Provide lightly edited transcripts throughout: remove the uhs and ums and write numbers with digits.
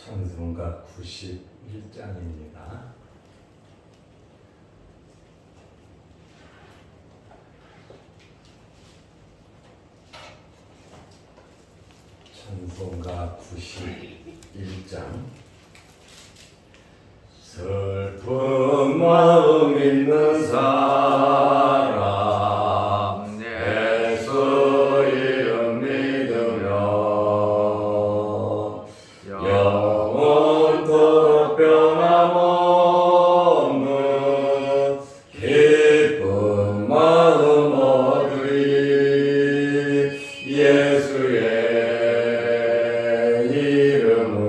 찬송가 91장입니다. 찬송가 91장. 슬픈 마음 있는 사람 예수 이름 믿으며 영원토록 변함없는 기쁜 마음 얻으리. 예수의 이름은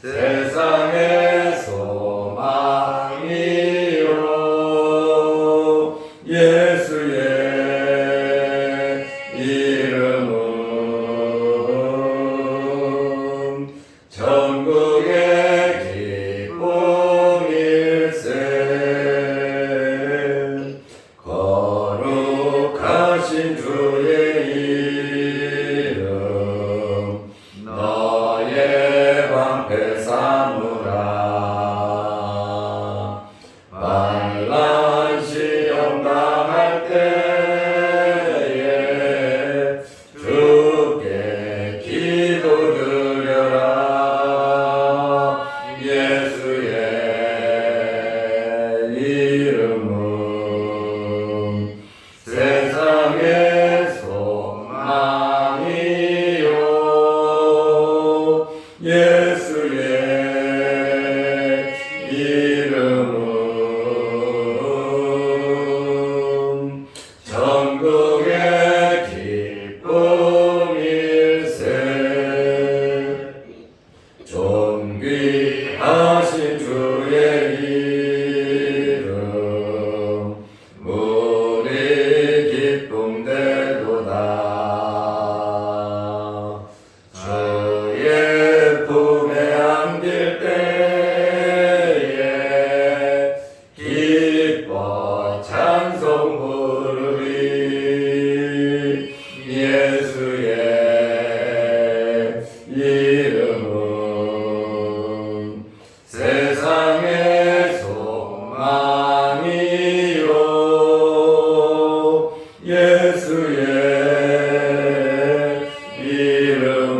세상의 소망이요. 예수의 이름은 전국의 기쁨일세. 거룩하신 주의 이름 너의 방패 삼으라. 만난 시험 당할 때에 주께 기도드려라. 예수의 이름은 세상의 소망이요. 예수의 이름은 전국의 기쁨일세. 존귀하신 주의 이름 우리 기쁨 되도다. 주의 품에 안길 때에 기뻐 찬송 부르리. 예수의 이름은 세상의 소망이요. 예수의 이름은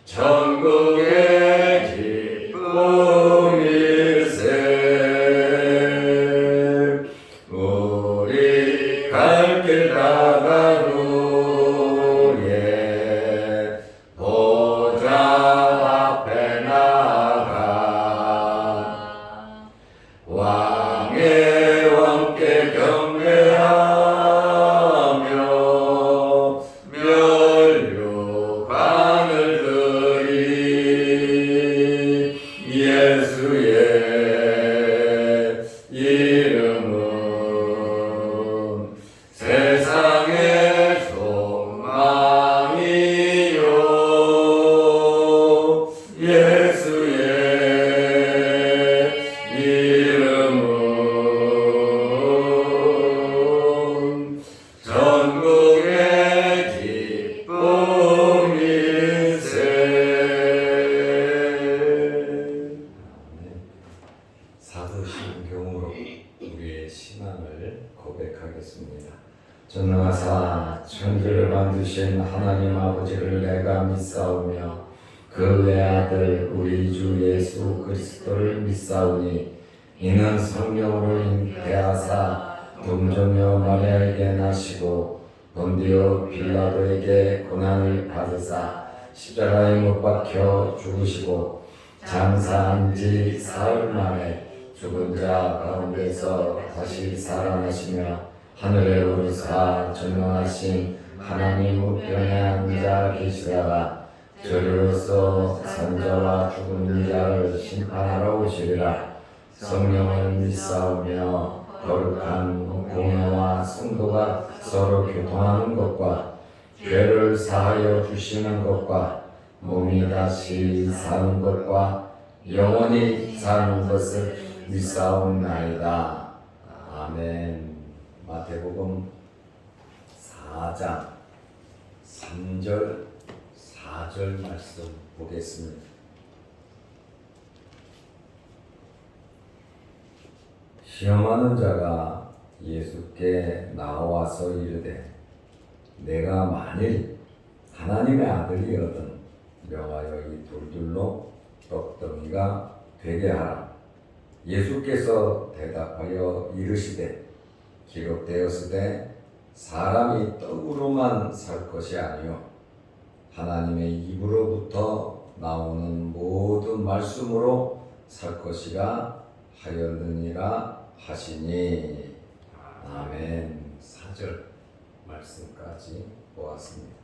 전국의 기쁨일세. 우리 갈 길 다가루에 보좌 앞에 나가 왕의 왕께 경배하며 면류관을 드리. 예수의 이름은 세상의 소망이요. 예수의 이름은 전국의 기쁨일세. 사도신경으로 우리의 신앙을 고백하겠습니다. 전능하사 천지를 만드신 하나님 아버지를 내가 믿사오며 그 외아들 우리 주 예수 그리스도를 믿사오니 이는 성령으로 잉태하사 동정녀 마리아에게 나시고 본디오 빌라도에게 고난을 받으사 십자가에 못 박혀 죽으시고 장사한 지 사흘 만에 죽은 자 가운데서 다시 살아나시며 하늘에 오르사 전능하신 하나님 우편에 앉아 계시다가 저리로서 산자와 죽은 자를 심판하러 오시리라. 성령을 믿사오며 거룩한 공회와 성도가 서로 교통하는 것과 죄를 사하여 주시는 것과 몸이 다시 사는 것과 영원히 사는 것을 믿사옵나이다. 아멘. 마태복음 4장 3절, 4절 말씀 보겠습니다. 시험하는 자가 예수께 나와서 이르되 내가 만일 하나님의 아들이거든 명하여 이 돌들로 떡덩이가 되게 하라. 예수께서 대답하여 이르시되 기록되었으되 사람이 떡으로만 살 것이 아니요 하나님의 입으로부터 나오는 모든 말씀으로 살 것이라 하였느니라 하시니. 아멘. 4절 말씀까지 보았습니다.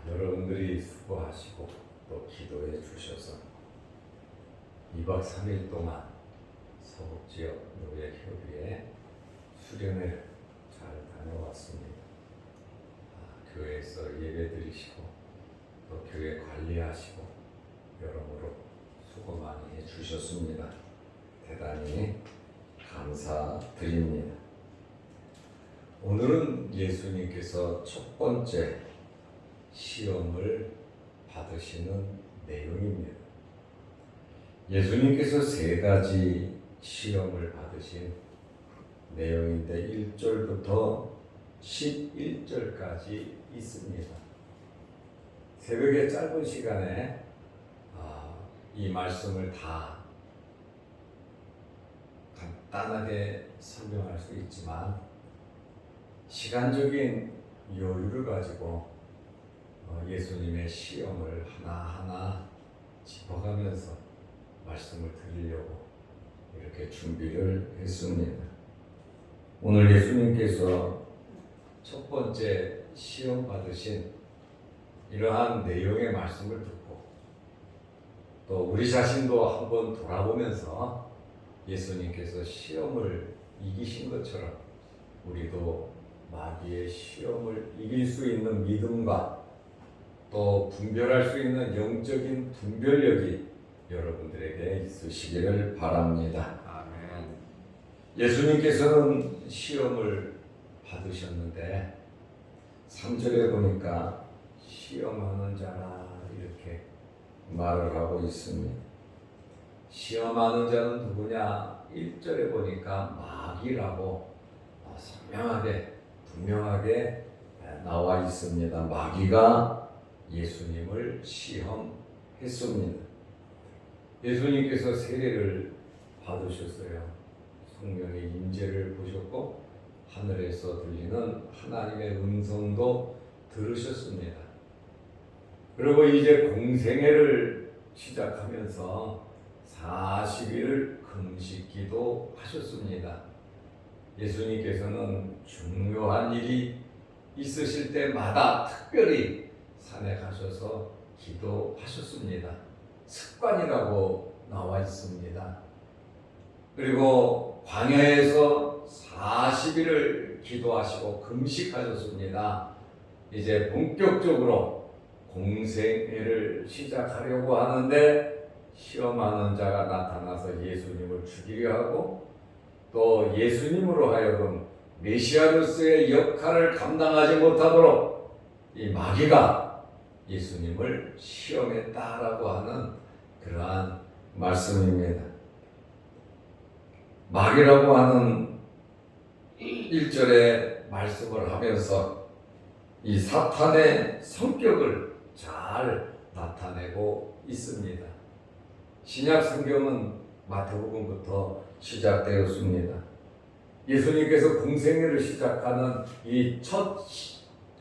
여러분들이 수고하시고 또 기도해 주셔서 2박 3일 동안 서북지역 노예협의회 수련회를 잘 다녀왔습니다. 교회에서 예배드리시고 또 교회 관리하시고 여러모로 수고 많이 해주셨습니다. 대단히 감사드립니다. 오늘은 예수님께서 첫 번째 시험을 받으시는 내용입니다. 예수님께서 3가지 시험을 받으신 내용인데 1절부터 11절까지 있습니다. 새벽에 짧은 시간에 이 말씀을 다 간단하게 설명할 수 있지만 시간적인 여유를 가지고 예수님의 시험을 하나하나 짚어가면서 말씀을 드리려고 이렇게 준비를 했습니다. 오늘 예수님께서 첫 번째 시험 받으신 이러한 내용의 말씀을 듣고 또 우리 자신도 한번 돌아보면서 예수님께서 시험을 이기신 것처럼 우리도 마귀의 시험을 이길 수 있는 믿음과 또 분별할 수 있는 영적인 분별력이 여러분들에게 있으시기를 바랍니다. 아멘. 예수님께서는 시험을 받으셨는데 3절에 보니까 시험하는 자라 이렇게 말을 하고 있습니다. 시험하는 자는 누구냐? 1절에 보니까 마귀라고 선명하게 분명하게 나와 있습니다. 마귀가 예수님을 시험했습니다. 예수님께서 세례를 받으셨어요. 성령의 임재를 보셨고 하늘에서 들리는 하나님의 음성도 들으셨습니다. 그리고 이제 공생애를 시작하면서 40일을 금식기도 하셨습니다. 예수님께서는 중요한 일이 있으실 때마다 특별히 산에 가셔서 기도하셨습니다. 습관이라고 나와 있습니다. 그리고 광야에서 40일을 기도하시고 금식하셨습니다. 이제 본격적으로 공생애를 시작하려고 하는데 시험하는 자가 나타나서 예수님을 죽이려 하고 또 예수님으로 하여금 메시아로서의 역할을 감당하지 못하도록 이 마귀가 예수님을 시험했다라고 하는 그러한 말씀입니다. 마귀라고 하는 1절의 말씀을 하면서 이 사탄의 성격을 잘 나타내고 있습니다. 신약 성경은 마태복음부터 시작되었습니다. 예수님께서 공생애를 시작하는 이 첫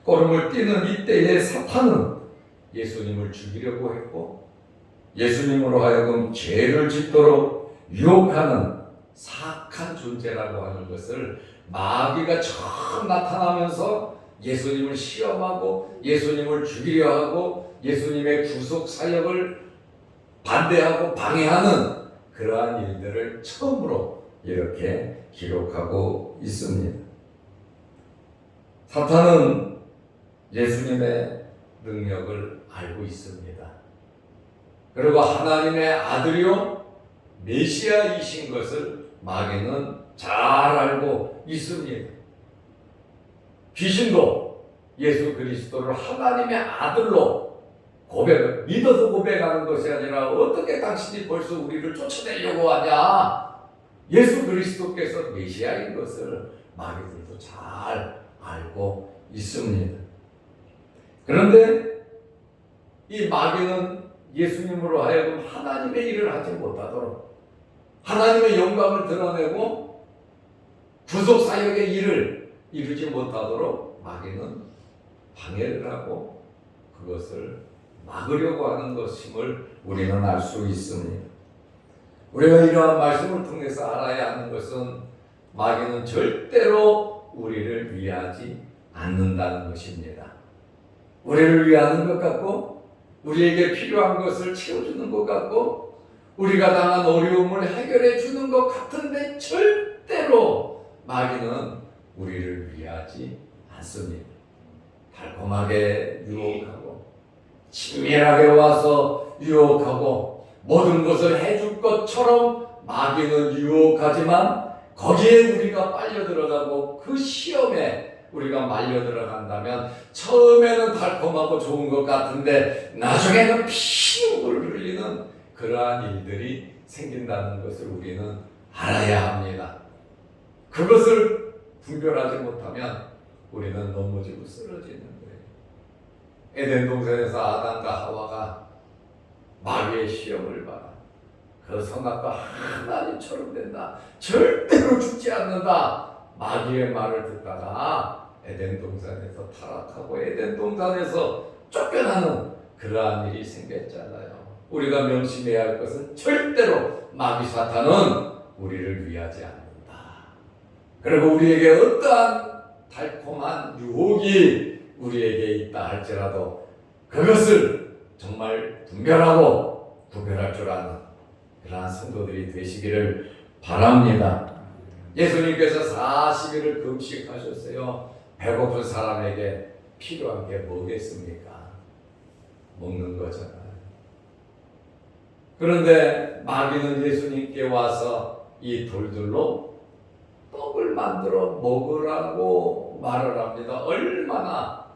걸음을 뛰는 이때에 사탄은 예수님을 죽이려고 했고 예수님으로 하여금 죄를 짓도록 유혹하는 사악한 존재라고 하는 것을 마귀가 처음 나타나면서 예수님을 시험하고 예수님을 죽이려 하고 예수님의 구속 사역을 반대하고 방해하는 그러한 일들을 처음으로 이렇게 기록하고 있습니다. 사탄은 예수님의 능력을 알고 있습니다. 그리고 하나님의 아들이요 메시아이신 것을 마귀는 잘 알고 있습니다. 귀신도 예수 그리스도를 하나님의 아들로 믿어서 고백하는 것이 아니라 어떻게 당신이 벌써 우리를 쫓아내려고 하냐? 예수 그리스도께서 메시아인 것을 마귀들도 잘 알고 있습니다. 그런데 이 마귀는 예수님으로 하여금 하나님의 일을 하지 못하도록, 하나님의 영광을 드러내고 구속사역의 일을 이루지 못하도록 마귀는 방해를 하고 그것을 막으려고 하는 것임을 우리는 알 수 있습니다. 우리가 이러한 말씀을 통해서 알아야 하는 것은 마귀는 절대로 우리를 위하지 않는다는 것입니다. 우리를 위하는 것 같고, 우리에게 필요한 것을 채워주는 것 같고, 우리가 당한 어려움을 해결해 주는 것 같은데 절대로 마귀는 우리를 위하지 않습니다. 달콤하게 유혹하고 친밀하게 와서 유혹하고 모든 것을 해줄 것처럼 마귀는 유혹하지만 거기에 우리가 빨려 들어가고 그 시험에 우리가 말려 들어간다면 처음에는 달콤하고 좋은 것 같은데 나중에는 피눈물을 흘리는 그러한 일들이 생긴다는 것을 우리는 알아야 합니다. 그것을 분별하지 못하면 우리는 넘어지고 쓰러지는 거예요. 에덴 동산에서 아담과 하와가 마귀의 시험을 받아 그 선악과 하나님처럼 된다, 절대로 죽지 않는다, 마귀의 말을 듣다가 에덴 동산에서 타락하고 에덴 동산에서 쫓겨나는 그러한 일이 생겼잖아요. 우리가 명심해야 할 것은 절대로 마귀 사탄은 우리를 위하지 않는다. 그리고 우리에게 어떠한 달콤한 유혹이 우리에게 있다 할지라도 그것을 정말 분별하고 구별할 줄 아는 그러한 성도들이 되시기를 바랍니다. 예수님께서 40일을 금식하셨어요. 배고픈 사람에게 필요한 게 뭐겠습니까? 먹는 거잖아요. 그런데 마귀는 예수님께 와서 이 돌들로 떡을 만들어 먹으라고 말을 합니다. 얼마나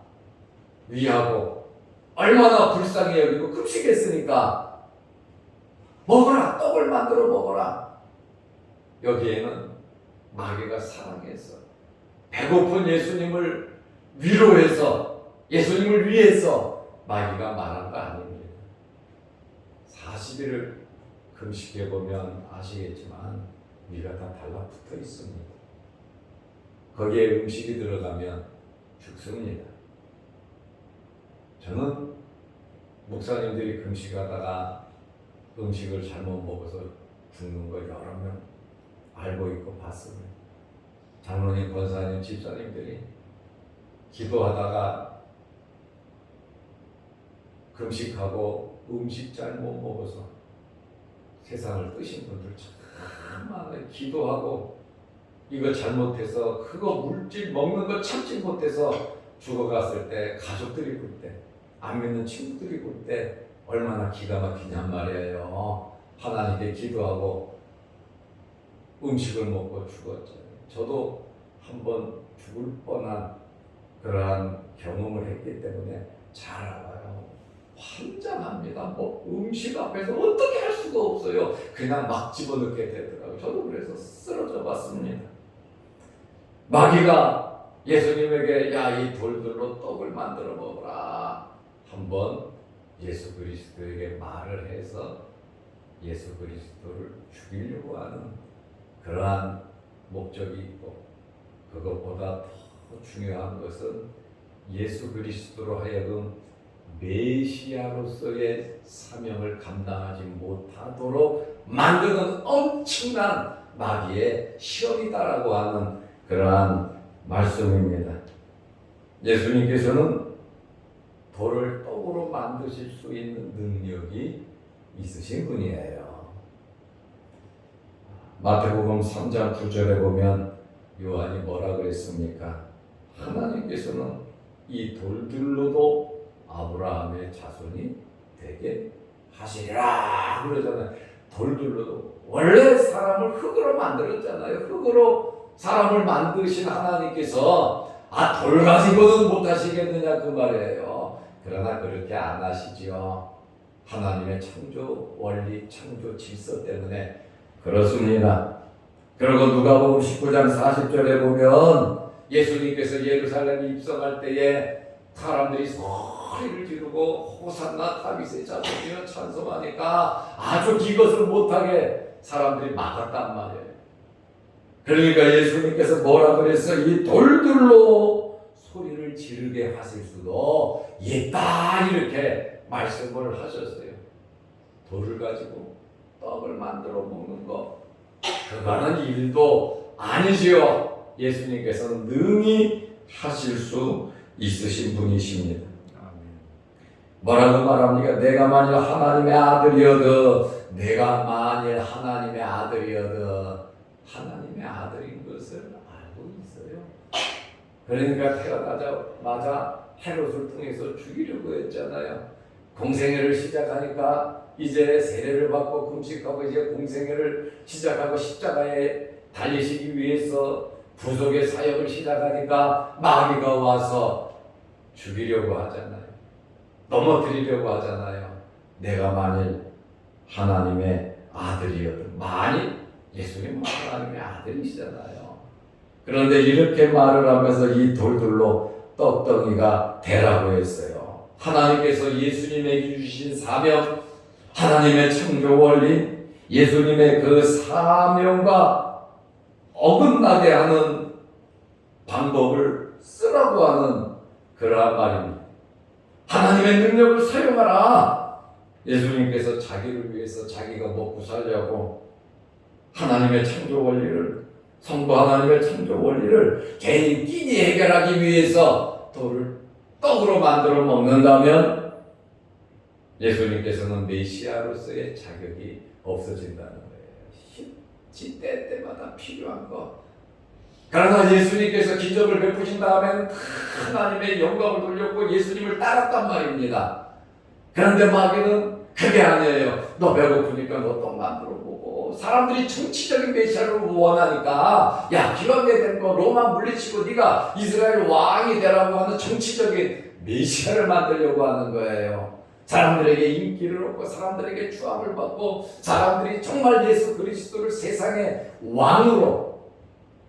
위하고 얼마나 불쌍히 여기고 금식했으니까 먹어라, 떡을 만들어 먹어라. 여기에는 마귀가 사랑해서 배고픈 예수님을 위로해서 예수님을 위해서 마귀가 말한 거 아닙니다. 40일을 금식해 보면 아시겠지만 위가 다 달라붙어 있습니다. 거기에 음식이 들어가면 죽습니다. 저는 목사님들이 금식하다가 음식을 잘못 먹어서 죽는 걸 여러 명 알고 있고 봤습니다. 장로님, 권사님, 집사님들이 기도하다가 금식하고 음식 잘못 먹어서 세상을 뜨신 분들 참 많아요. 기도하고 이거 잘못해서 그거 물질 먹는 거 참지 못해서 죽어갔을 때 가족들이 볼 때, 안 믿는 친구들이 볼 때 얼마나 기가 막히냔 말이에요. 하나님께 기도하고 음식을 먹고 죽었잖아요. 저도 한번 죽을 뻔한 그러한 경험을 했기 때문에 잘 알아요. 환장합니다. 뭐 음식 앞에서 어떻게 할 수가 없어요. 그냥 막 집어넣게 되더라고요. 저도 그래서 쓰러져 봤습니다. 마귀가 예수님에게 야, 이 돌들로 떡을 만들어 먹어라. 한번 예수 그리스도에게 말을 해서 예수 그리스도를 죽이려고 하는 그러한 목적이 있고, 그것보다 더 중요한 것은 예수 그리스도로 하여금 메시아로서의 사명을 감당하지 못하도록 만드는 엄청난 마귀의 시험이다라고 하는 그러한 말씀입니다. 예수님께서는 돌을 떡으로 만드실 수 있는 능력이 있으신 분이에요. 마태복음 3장 9절에 보면 요한이 뭐라 그랬습니까? 하나님께서는 이 돌들로도 아브라함의 자손이 되게 하시리라 그러잖아요. 돌들로도. 원래 사람을 흙으로 만들었잖아요. 흙으로 사람을 만드신 하나님께서 돌 가지고는 못하시겠느냐 그 말이에요. 그러나 그렇게 안 하시지요. 하나님의 창조 원리, 창조 질서 때문에 그렇습니다. 그리고 누가복음 19장 40절에 보면 예수님께서 예루살렘에 입성할 때에 사람들이 소리를 지르고 호산나 다윗의 자손이여 찬송하니까 아주 이것을 못하게 사람들이 막았단 말이에요. 그러니까 예수님께서 뭐라 그랬어? 이 돌들로 소리를 지르게 하실 수도 있다 이렇게 말씀을 하셨어요. 돌을 가지고 떡을 만들어 먹는 거 그거는 일도 아니지요. 예수님께서는 능히 하실 수 있으신 분이십니다. 뭐라고 말합니까? 내가 만일 하나님의 아들이어도 하나님의 아들인 것을 알고 있어요. 그러니까 태어나자마자 헤롯을 통해서 죽이려고 했잖아요. 공생애를 시작하니까 이제 세례를 받고 금식하고 이제 공생애를 시작하고 십자가에 달리시기 위해서 부족의 사역을 시작하니까 마귀가 와서 죽이려고 하잖아요. 넘어뜨리려고 하잖아요. 내가 만일 하나님의 아들이어도 만일 예수님은 하나님의 아들이시잖아요. 그런데 이렇게 말을 하면서 이 돌들로 떡덩이가 되라고 했어요. 하나님께서 예수님에게 주신 사명, 하나님의 창조 원리, 예수님의 그 사명과 어긋나게 하는 방법을 쓰라고 하는 그러한 말입니다. 하나님의 능력을 사용하라. 예수님께서 자기를 위해서 자기가 먹고 살려고 하나님의 창조 원리를, 성부 하나님의 창조 원리를 개인끼리 해결하기 위해서 돌을 떡으로 만들어 먹는다면 예수님께서는 메시아로서의 자격이 없어진다는 거예요. 때때마다 필요한 것. 그러나 예수님께서 기적을 베푸신 다음에는 하나님의 영광을 돌렸고 예수님을 따랐단 말입니다. 그런데 마귀는 그게 아니에요. 너 배고프니까 너 떡 만들어 보고, 사람들이 정치적인 메시아를 원하니까 야 기왕에 된 거 로마 물리치고 네가 이스라엘 왕이 되라고 하는 정치적인 메시아를 만들려고 하는 거예요. 사람들에게 인기를 얻고 사람들에게 추앙을 받고 사람들이 정말 예수 그리스도를 세상의 왕으로,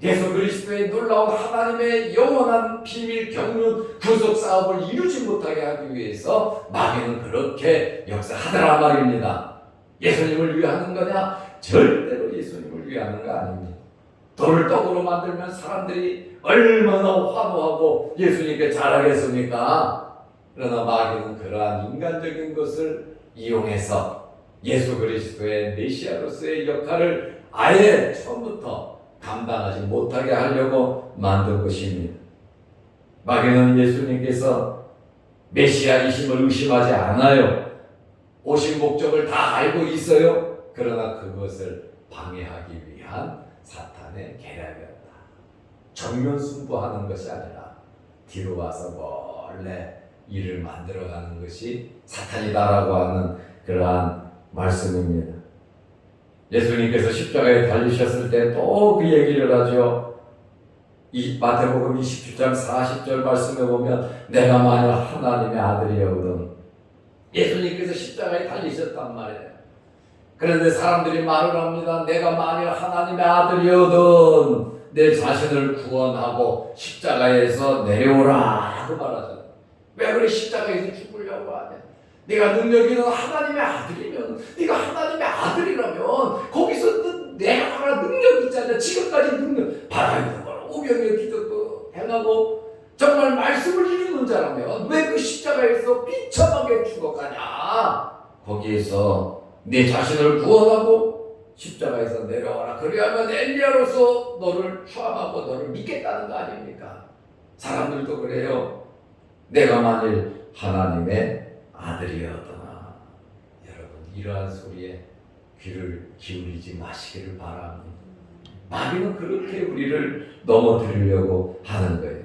예수 그리스도의 놀라운 하나님의 영원한 비밀 경륜 구속 사업을 이루지 못하게 하기 위해서 마귀는 그렇게 역사하더라 말입니다. 예수님을 위하는 거냐? 절대로 예수님을 위하는 거 아닙니다. 돌을 떡으로 만들면 사람들이 얼마나 환호하고 예수님께 잘하겠습니까? 그러나 마귀는 그러한 인간적인 것을 이용해서 예수 그리스도의 메시아로서의 역할을 아예 처음부터 감당하지 못하게 하려고 만든 것입니다. 마귀는 예수님께서 메시아이심을 의심하지 않아요. 오신 목적을 다 알고 있어요. 그러나 그것을 방해하기 위한 사탄의 계략이었다. 정면 승부하는 것이 아니라 뒤로 와서 몰래 일을 만들어가는 것이 사탄이다라고 하는 그러한 말씀입니다. 예수님께서 십자가에 달리셨을 때 또 그 얘기를 하죠. 이 마태복음 27장 40절 말씀에 보면 내가 만일 하나님의 아들이거든. 예수님께서 십자가에 달리셨단 말이에요. 그런데 사람들이 말을 합니다. 내가 만일 하나님의 아들이거든 내 자신을 구원하고 십자가에서 내려오라 그 말하잖아요. 왜 그래 십자가에서 죽으려고 하냐? 네가 능력 있는 하나님의 아들이면, 네가 하나님의 아들이라면 거기서 내가 하나 능력 있잖아. 지금까지 능력 바다에 걸 오병이어 기적도 행하고 정말 말씀을 이루는 자라면 왜 그 십자가에서 비참하게 죽어가냐? 거기에서 내 자신을 구원하고 십자가에서 내려와라. 그리하면 엘리야로서 너를 추앙하고 너를 믿겠다는 거 아닙니까? 사람들도 그래요. 내가 만일 하나님의 아들이었더나. 여러분 이러한 소리에 귀를 기울이지 마시기를 바랍니다. 마귀는 그렇게 우리를 넘어뜨리려고 하는 거예요.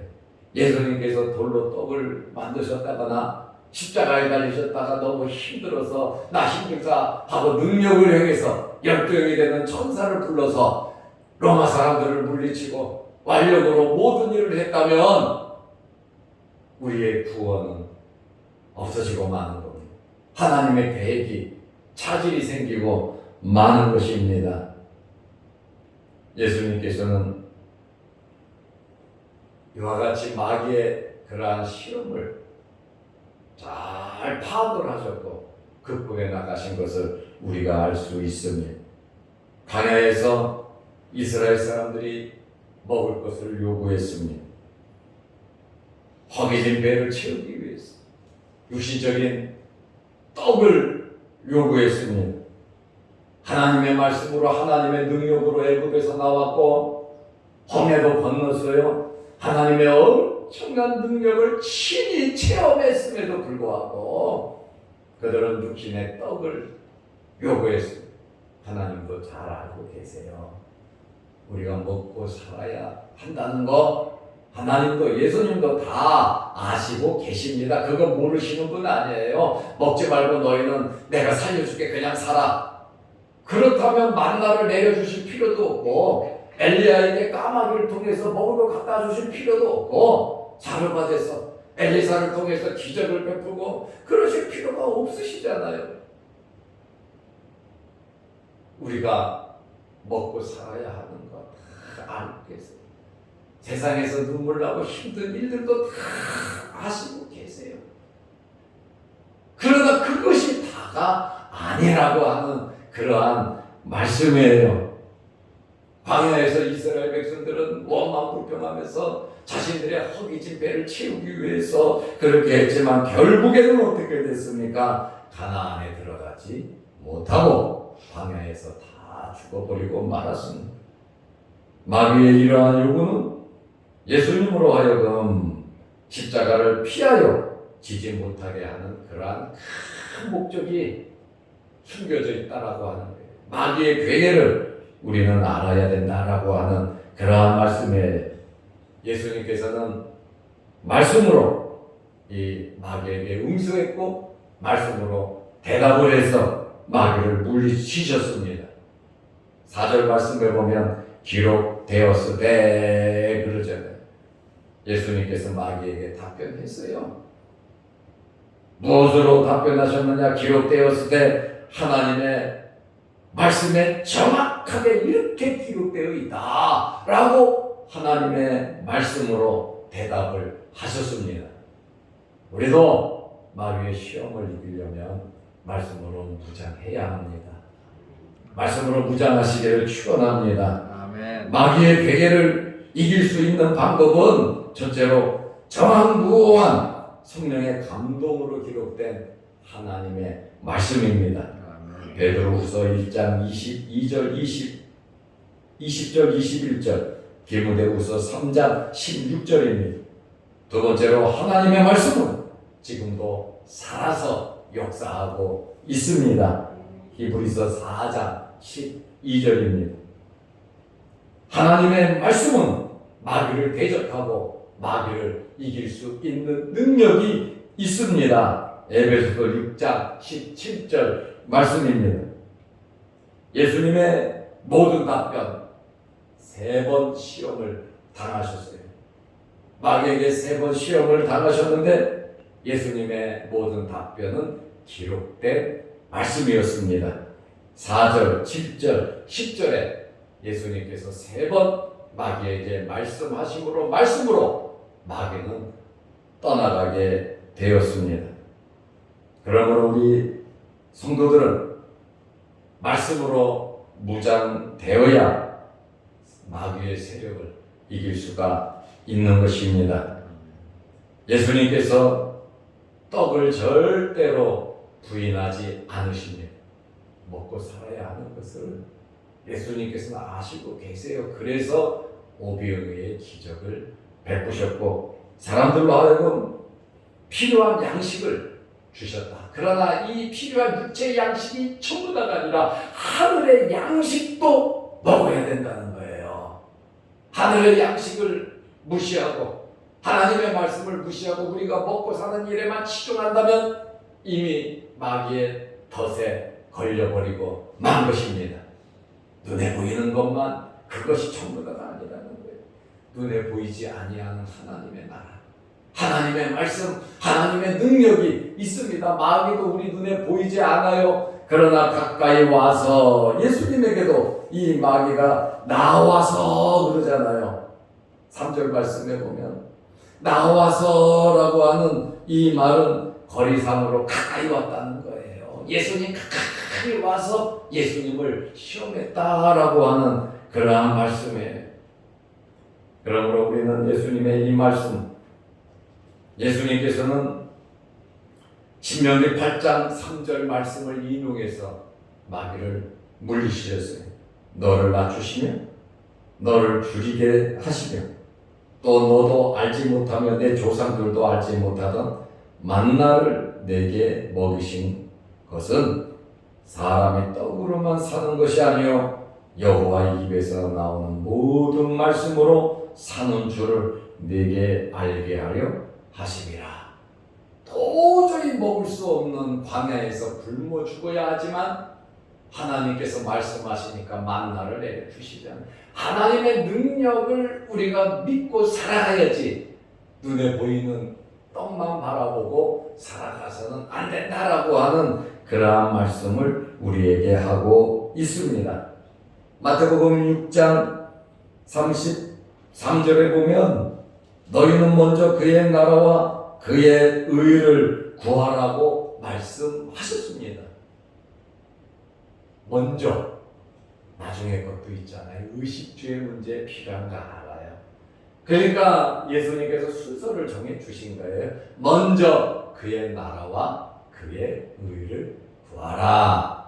예수님께서 돌로 떡을 만드셨다거나 십자가에 달리셨다가 너무 힘들어서 나 힘들다 하고 능력을 행해서 열두영이 되는 천사를 불러서 로마 사람들을 물리치고 완력으로 모든 일을 했다면 우리의 구원은 없어지고 마는 겁니다. 하나님의 계획이 차질이 생기고 마는 것입니다. 예수님께서는 이와 같이 마귀의 그러한 시험을 잘 파악을 하셨고 극복해 나가신 것을 우리가 알 수 있습니다. 광야에서 이스라엘 사람들이 먹을 것을 요구했습니다. 허기진 배를 채우기 위해서 육신적인 떡을 요구했습니다. 하나님의 말씀으로 하나님의 능력으로 애굽에서 나왔고 홍해도 건넜어요. 하나님의 엄청난 능력을 친히 체험했음에도 불구하고 그들은 육신의 떡을 요구했습니다. 하나님도 잘 알고 계세요. 우리가 먹고 살아야 한다는 거 하나님도 예수님도 다 아시고 계십니다. 그거 모르시는 분 아니에요. 먹지 말고 너희는 내가 살려줄게 그냥 살아. 그렇다면 만나를 내려주실 필요도 없고 엘리야에게 까마귀를 통해서 먹을 거 갖다 주실 필요도 없고 자르바데서 엘리사를 통해서 기적을 베푸고 그러실 필요가 없으시잖아요. 우리가 먹고 살아야 하는 거 다 알고 계세요. 세상에서 눈물 나고 힘든 일들도 다 아시고 계세요. 그러나 그것이 다가 아니라고 하는 그러한 말씀이에요. 광야에서 이스라엘 백성들은 원망불평하면서 자신들의 허기진 배를 채우기 위해서 그렇게 했지만 결국에는 어떻게 됐습니까? 가나안에 들어가지 못하고 광야에서 다 죽어버리고 말았습니다. 마귀의 이러한 요구는 예수님으로 하여금 십자가를 피하여 지지 못하게 하는 그러한 큰 목적이 숨겨져 있다라고 하는 거예요. 마귀의 괴계를 우리는 알아야 된다라고 하는 그러한 말씀에 예수님께서는 말씀으로 이 마귀에게 응수했고 말씀으로 대답을 해서 마귀를 물리치셨습니다. 4절 말씀에 보면 기록되었으되 그러잖아요. 예수님께서 마귀에게 답변했어요. 무엇으로 답변하셨느냐? 기록되었으되 하나님의 말씀에 정확하게 이렇게 기록되어 있다 라고 하나님의 말씀으로 대답을 하셨습니다. 우리도 마귀의 시험을 이기려면 말씀으로 무장해야 합니다. 말씀으로 무장하시기를 축원합니다. 아멘. 마귀의 괴계를 이길 수 있는 방법은 첫째로 정확무한 성령의 감동으로 기록된 하나님의 말씀입니다. 베드로후서 1장 22절 20절 21절 디모데후서 3장 16절입니다. 두 번째로 하나님의 말씀은 지금도 살아서 역사하고 있습니다. 히브리서 4장 12절입니다. 하나님의 말씀은 마귀를 대적하고 마귀를 이길 수 있는 능력이 있습니다. 에베소서 6장 17절 말씀입니다. 예수님의 모든 답변 3번 시험을 당하셨어요. 마귀에게 3번 시험을 당하셨는데 예수님의 모든 답변은 기록된 말씀이었습니다. 4절, 7절, 10절에 예수님께서 3번 마귀에게 말씀하심으로 마귀는 떠나가게 되었습니다. 그러므로 우리 성도들은 말씀으로 무장되어야 마귀의 세력을 이길 수가 있는 것입니다. 예수님께서 떡을 절대로 부인하지 않으십니다. 먹고 살아야 하는 것을 예수님께서는 아시고 계세요. 그래서 오병이어의 기적을 베푸셨고 사람들로 하여금 필요한 양식을 주셨다. 그러나 이 필요한 육체의 양식이 전부 다가 아니라 하늘의 양식도 먹어야 된다는 거예요. 하늘의 양식을 무시하고 하나님의 말씀을 무시하고 우리가 먹고 사는 일에만 치중한다면 이미 마귀의 덫에 걸려버리고 만 것입니다. 눈에 보이는 것만 그것이 전부 다가 아니라는 거예요. 눈에 보이지 아니하는 하나님의 나라, 하나님의 말씀, 하나님의 능력이 있습니다. 마귀도 우리 눈에 보이지 않아요. 그러나 가까이 와서 예수님에게도 이 마귀가 나와서 그러잖아요. 3절 말씀에 보면 나와서라고 하는 이 말은 거리상으로 가까이 왔다는 거예요. 예수님 가까이 와서 예수님을 시험했다라고 하는 그러한 말씀이에요. 그러므로 우리는 예수님의 이 말씀, 예수님께서는 신명기 8장 3절 말씀을 인용해서 마귀를 물리치셨어요. 너를 낮추시며 너를 줄이게 하시며 또 너도 알지 못하며 내 조상들도 알지 못하던 만나를 내게 먹이신 것은 사람의 떡으로만 사는 것이 아니요 여호와의 입에서 나오는 모든 말씀으로 사는 줄을 내게 알게 하려 하심이라. 도저히 먹을 수 없는 광야에서 굶어 죽어야 하지만 하나님께서 말씀하시니까 만나를 내려주시잖아요. 하나님의 능력을 우리가 믿고 살아가야지 눈에 보이는 떡만 바라보고 살아가서는 안 된다라고 하는 그러한 말씀을 우리에게 하고 있습니다. 마태복음 6장 33절에 보면 너희는 먼저 그의 나라와 그의 의를 구하라고 말씀하셨습니다. 먼저, 나중에 것도 있잖아요. 의식주의 문제 필요한가 알아요. 그러니까 예수님께서 순서를 정해 주신 거예요. 먼저 그의 나라와 그의 의를 구하라.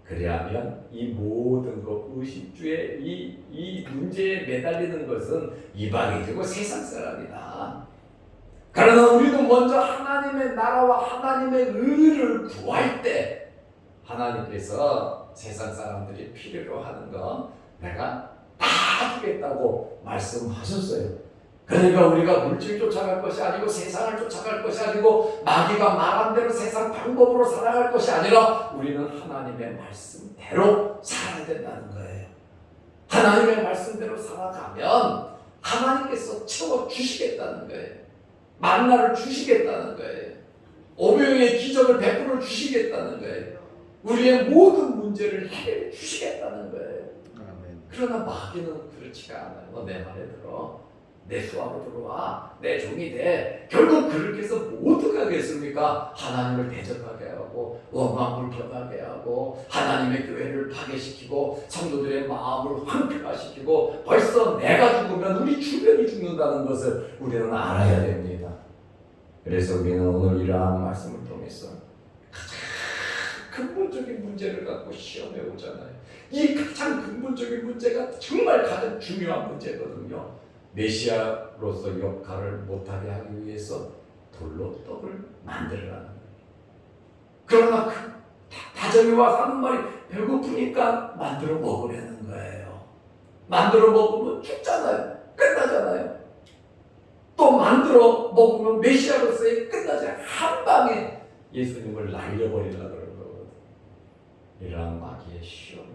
그리하면 이 모든 것, 의식주의 이 문제에 매달리는 것은 이방인이고 세상 사람이다. 그러나 우리도 먼저 하나님의 나라와 하나님의 의를 구할 때 하나님께서 세상 사람들이 필요로 하는 거 내가 다 주겠다고 말씀하셨어요. 그러니까 우리가 물질 쫓아갈 것이 아니고 세상을 쫓아갈 것이 아니고 마귀가 말한 대로 세상 방법으로 살아갈 것이 아니라 우리는 하나님의 말씀대로 살아야 된다는 거예요. 하나님의 말씀대로 살아가면 하나님께서 채워주시겠다는 거예요. 만나를 주시겠다는 거예요. 오병이의 기적을 베풀어 주시겠다는 거예요. 우리의 모든 문제를 해결해 주시겠다는 거예요. 그러나 마귀는 그렇지가 않아요. 너 내 말에 들어. 내 수하로 들어와. 내 종이 돼. 결국 그렇게 해서 뭐 어떡하겠습니까? 하나님을 대적하게 하고 원망불평하게 하고 하나님의 교회를 파괴시키고 성도들의 마음을 황폐화시키고 벌써 내가 죽으면 우리 주변이 죽는다는 것을 우리는 알아야 됩니다. 그래서 우리는 오늘 이러한 말씀을 통해서 가장 근본적인 문제를 갖고 시험해 오잖아요. 이 가장 근본적인 문제가 정말 가장 중요한 문제거든요. 메시아로서 역할을 못하게 하기 위해서 돌로 떡을 만들어라는 거예요. 그러나 그 다정이 와서 하는 말이 배고프니까 만들어 먹으려는 거예요. 만들어 먹으면 죽잖아요. 끝나잖아요. 또 만들어 먹으면 메시아로서의 끝나지 한 방에 예수님을 날려버리려고 그러는 거거든요. 이러한 마귀의 시험을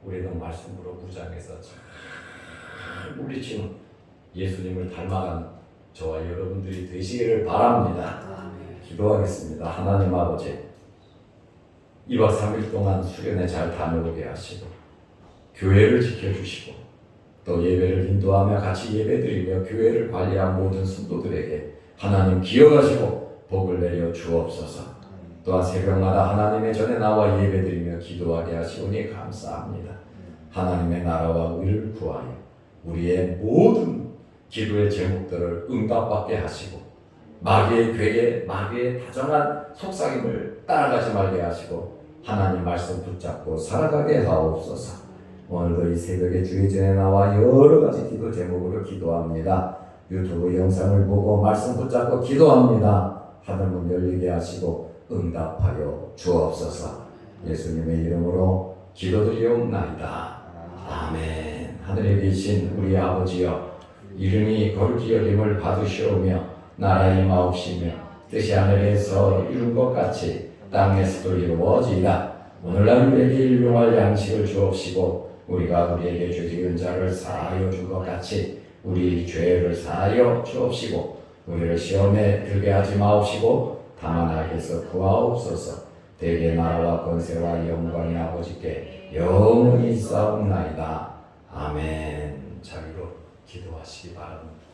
우리는 말씀으로 무장해서 잘 물리치는 예수님을 닮아가는 저와 여러분들이 되시기를 바랍니다. 기도하겠습니다. 하나님 아버지, 2박 3일 동안 수련회 잘 다녀오게 하시고 교회를 지켜주시고 또 예배를 인도하며 같이 예배드리며 교회를 관리한 모든 성도들에게 하나님 기억하시고 복을 내려 주옵소서. 또한 새벽마다 하나님의 전에 나와 예배드리며 기도하게 하시오니 감사합니다. 하나님의 나라와 의를 구하여 우리의 모든 기도의 제목들을 응답받게 하시고 마귀의 괴계, 마귀의 다정한 속삭임을 따라가지 말게 하시고 하나님 말씀 붙잡고 살아가게 하옵소서. 오늘도 이 새벽에 주의 전에 나와 여러 가지 기도 제목으로 기도합니다. 유튜브 영상을 보고 말씀 붙잡고 기도합니다. 하늘문 열리게 하시고 응답하여 주옵소서. 예수님의 이름으로 기도드리옵나이다. 아멘. 하늘에 계신 우리 아버지여, 이름이 거룩히 여김을 받으시오며 나라의 마옵시며 뜻이 하늘에서 이룬 것 같이 땅에서도 이루어지이다. 오늘날 우리에게 일용할 양식을 주옵시고 우리가 우리에게 죄지은 자를 사하여 준 것 같이 우리 죄를 사하여 주옵시고 우리를 시험에 들게 하지 마옵시고 다만 악에서 구하옵소서. 대개 나라와 권세와 영광이 아버지께 영원히 있사옵나이다. 아멘. 자리로 기도하시기 바랍니다.